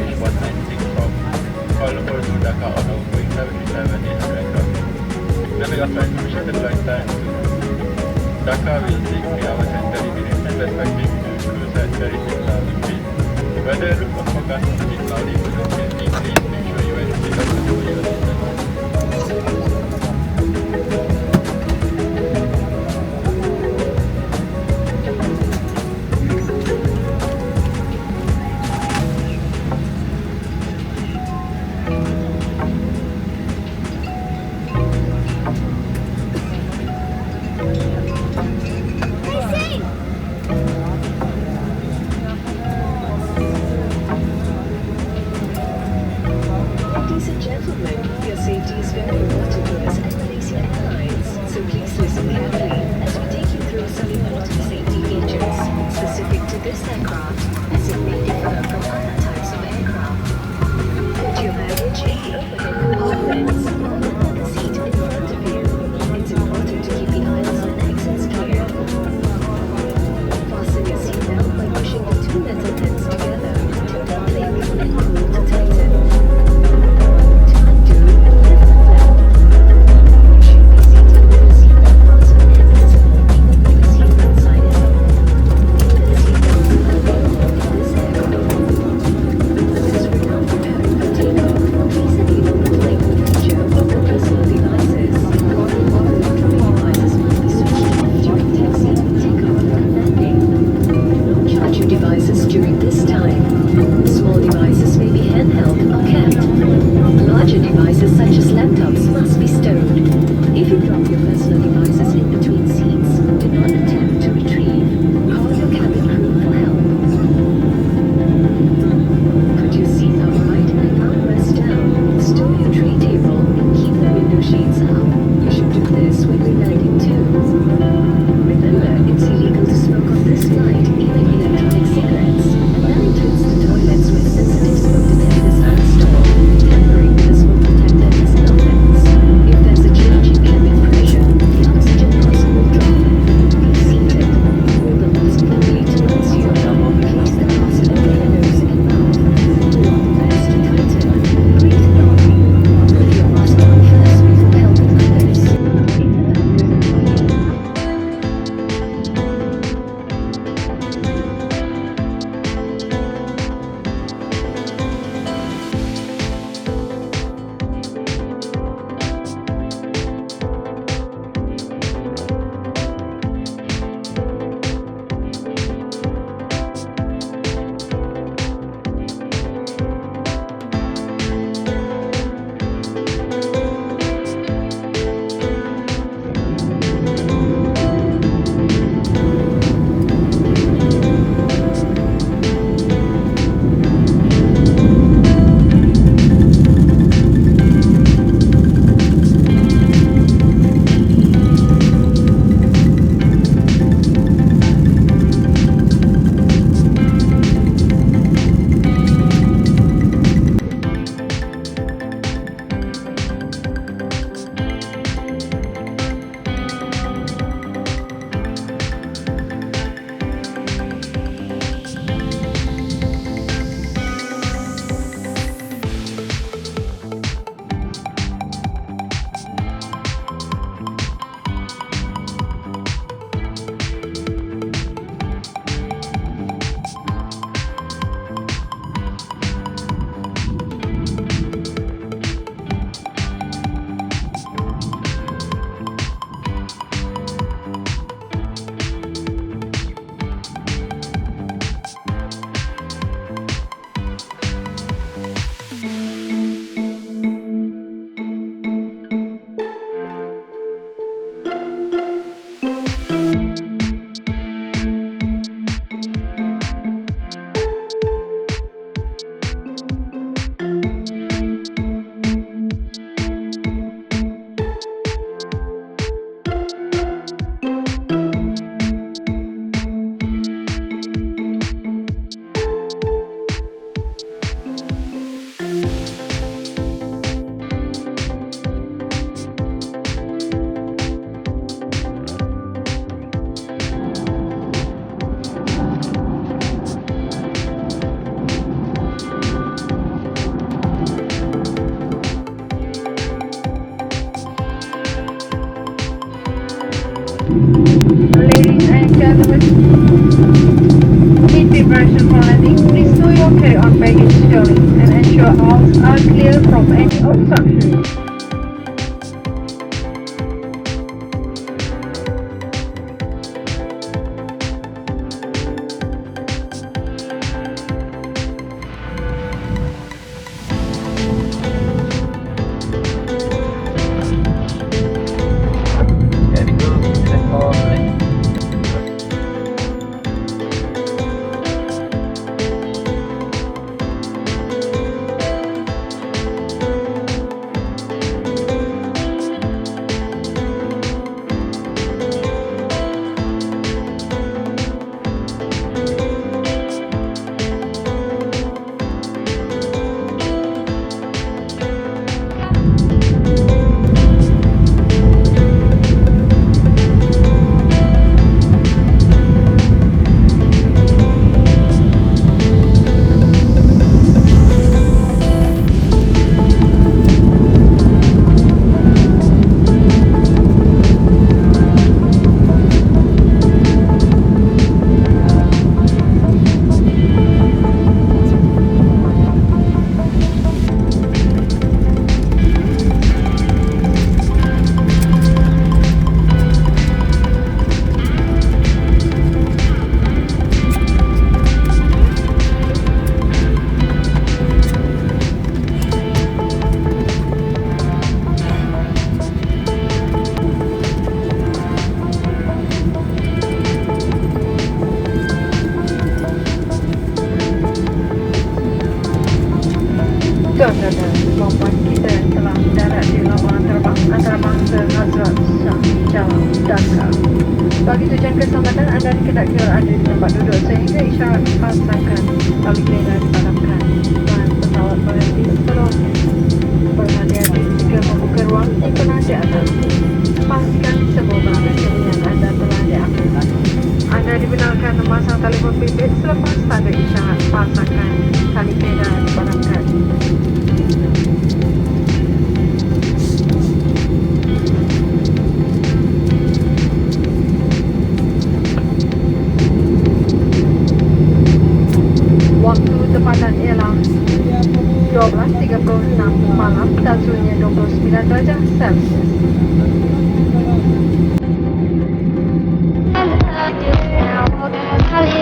MH196 from Kuala Lumpur to Dhaka on our Boeing 737-800 aircraft. Navigator information, the flight time to Dhaka will take 3 hours and 30 minutes and expecting to cruise at 36,000 feet. Weather forecast to be cloudy with a changing. Please make sure you wear your seatbelt until you are seated. Ladies and gentlemen, your safety is very important to us at Malaysia Airlines, so please listen carefully as we take you through some important safety features specific to this aircraft, as it may differ from other types of aircraft. Put your baggage in the overhead compartments or under the seat in front of you. It's important to keep the aisles and exits clear. Fasten your seatbelt by pushing the two metal ends together until they click and pull to tighten. If there's a change in cabin pressure, baggage sharing and ensure aisles are clear from any obstruction. Shahjalal, kemampuan kita telah mendarat di lapangan terbang antarabangsa Hazrat, Shahjalal, Dhaka. Bagi tujuan keselamatan, anda dikendaki ada di tempat duduk sehingga isyarat pasangan lalu kira dipadamkan dan pesawat berhenti seterusnya. Berhati-hati jika membuka ruang simpenan di atas. Pastikan semua barang yang anda telah diambil. Anda dibenarkan memasang telefon bimbit selepas tanda isyarat pasangan tali kira dipadamkan. Waktu tempatan ialah 12.36 malam dan suhunya 29 darjah Celsius. Kali